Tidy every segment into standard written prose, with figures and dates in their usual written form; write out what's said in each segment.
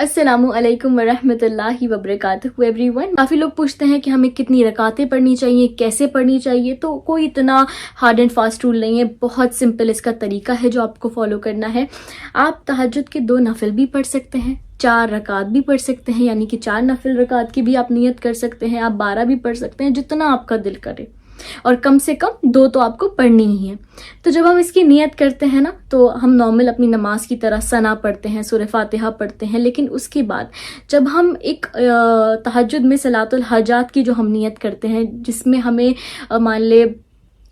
السلام علیکم ورحمۃ اللہ وبرکاتہ ایوری ون. کافی لوگ پوچھتے ہیں کہ ہمیں کتنی رکعتیں پڑھنی چاہیے, کیسے پڑھنی چاہیے. تو کوئی اتنا ہارڈ اینڈ فاسٹ رول نہیں ہے, بہت سمپل اس کا طریقہ ہے جو آپ کو فالو کرنا ہے. آپ تہجد کے 2 نفل بھی پڑھ سکتے ہیں, 4 رکعت بھی پڑھ سکتے ہیں, یعنی کہ 4 نفل رکعت کی بھی آپ نیت کر سکتے ہیں. آپ 12 بھی پڑھ سکتے ہیں, جتنا آپ کا دل کرے, اور کم سے کم 2 تو آپ کو پڑھنی ہی ہے. تو جب ہم اس کی نیت کرتے ہیں نا, تو ہم نارمل اپنی نماز کی طرح ثنا پڑھتے ہیں, سورہ فاتحہ پڑھتے ہیں. لیکن اس کے بعد جب ہم ایک تہجد میں صلاۃ الحاجات کی جو ہم نیت کرتے ہیں, جس میں ہمیں مان لے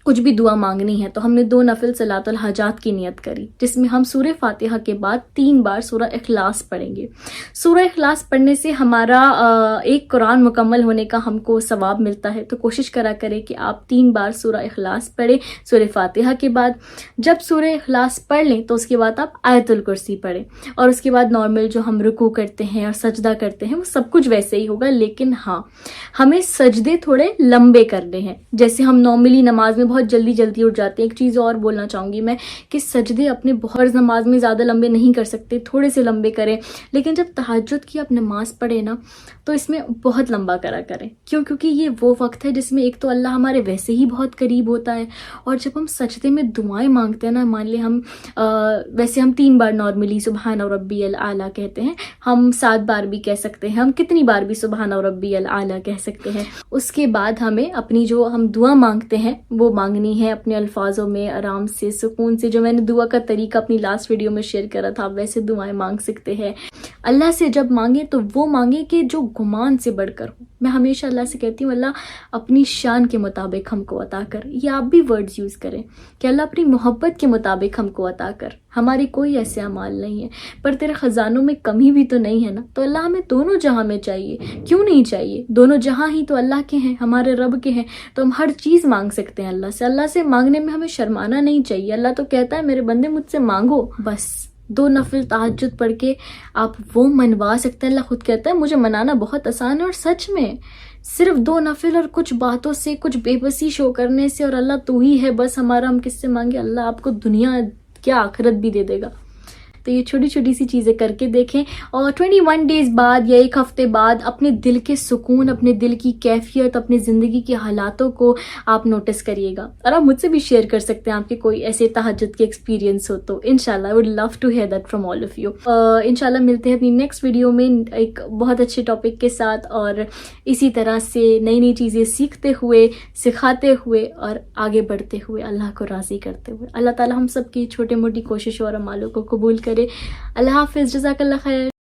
کچھ بھی دعا مانگنی ہے, تو ہم نے 2 نفل صلاۃ الحاجات کی نیت کری, جس میں ہم سورہ فاتحہ کے بعد 3 بار سورہ اخلاص پڑھیں گے. سورہ اخلاص پڑھنے سے ہمارا ایک قرآن مکمل ہونے کا ہم کو ثواب ملتا ہے. تو کوشش کرا کرے کہ آپ 3 بار سورہ اخلاص پڑھیں سورہ فاتحہ کے بعد. جب سورہ اخلاص پڑھ لیں تو اس کے بعد آپ آیت الکرسی پڑھیں, اور اس کے بعد نارمل جو ہم رکوع کرتے ہیں اور سجدہ کرتے ہیں وہ سب کچھ ویسے ہی ہوگا. لیکن ہاں, ہمیں سجدے تھوڑے لمبے کرنے ہیں. جیسے ہم نارملی نماز میں بہت جلدی اٹھ جاتے ہیں. ایک چیز اور بولنا چاہوں گی میں کہ سجدے اپنے بہت نماز میں زیادہ لمبے نہیں کر سکتے, تھوڑے سے لمبے کریں. لیکن جب تہجد کی آپ نماز پڑھیں نا, تو اس میں بہت لمبا کرا کریں. کیونکہ یہ وہ وقت ہے جس میں ایک تو اللہ ہمارے ویسے ہی بہت قریب ہوتا ہے, اور جب ہم سجدے میں دعائیں مانگتے ہیں نا, مان لیں ہم ویسے ہم 3 بار نارملی سبحان ربی الاعلیٰ کہتے ہیں, ہم 7 بار بھی کہہ سکتے ہیں, ہم کتنی بار بھی سبحان ربی الاعلیٰ کہہ سکتے ہیں. اس کے بعد ہمیں اپنی جو ہم دعا مانگتے ہیں وہ مانگنی ہے اپنے الفاظوں میں, آرام سے, سکون سے. جو میں نے دعا کا طریقہ اپنی لاسٹ ویڈیو میں شیئر کرا تھا, آپ ویسے دعائیں مانگ سکتے ہیں. اللہ سے جب مانگیں تو وہ مانگیں کہ جو گمان سے بڑھ کر ہو. میں ہمیشہ اللہ سے کہتی ہوں, اللہ اپنی شان کے مطابق ہم کو عطا کر. یہ آپ بھی ورڈز یوز کریں کہ اللہ اپنی محبت کے مطابق ہم کو عطا کر. ہماری کوئی ایسے اعمال نہیں ہے, پر تیرے خزانوں میں کمی بھی تو نہیں ہے نا. تو اللہ ہمیں دونوں جہاں میں چاہیے, کیوں نہیں چاہیے؟ دونوں جہاں ہی تو اللہ کے ہیں, ہمارے رب کے ہیں. تو ہم ہر چیز مانگ سکتے ہیں اللہ سے. اللہ سے مانگنے میں ہمیں شرمانا نہیں چاہیے. اللہ تو کہتا ہے میرے بندے مجھ سے مانگو. بس 2 نفل تہجد پڑھ کے آپ وہ منوا سکتے ہیں. اللہ خود کہتا ہے مجھے منانا بہت آسان ہے. اور سچ میں صرف 2 نفل اور کچھ باتوں سے, کچھ بے بسی شو کرنے سے, اور اللہ تو ہی ہے بس ہمارا, ہم کس سے مانگے, اللہ آپ کو دنیا کیا آخرت بھی دے دے گا. تو یہ چھوٹی چھوٹی سی چیزیں کر کے دیکھیں, اور 21 ڈیز بعد یا 1 ہفتے بعد اپنے دل کے سکون, اپنے دل کی کیفیت, اپنے زندگی کے حالاتوں کو آپ نوٹس کریے گا. اور آپ مجھ سے بھی شیئر کر سکتے ہیں آپ کے کوئی ایسے تہجد کے ایکسپیرینس ہو تو. انشاءاللہ I would love to hear that from all of you. انشاءاللہ ملتے ہیں اپنی نیکسٹ ویڈیو میں ایک بہت اچھے ٹاپک کے ساتھ, اور اسی طرح سے نئی نئی چیزیں سیکھتے ہوئے, سکھاتے ہوئے, اور آگے بڑھتے ہوئے, اللہ کو راضی کرتے ہوئے. اللہ تعالی ہم سب کی چھوٹے موٹی کوششوں اور اعمالوں کو قبول کرے. اللہ حافظ, جزاک اللہ خیر.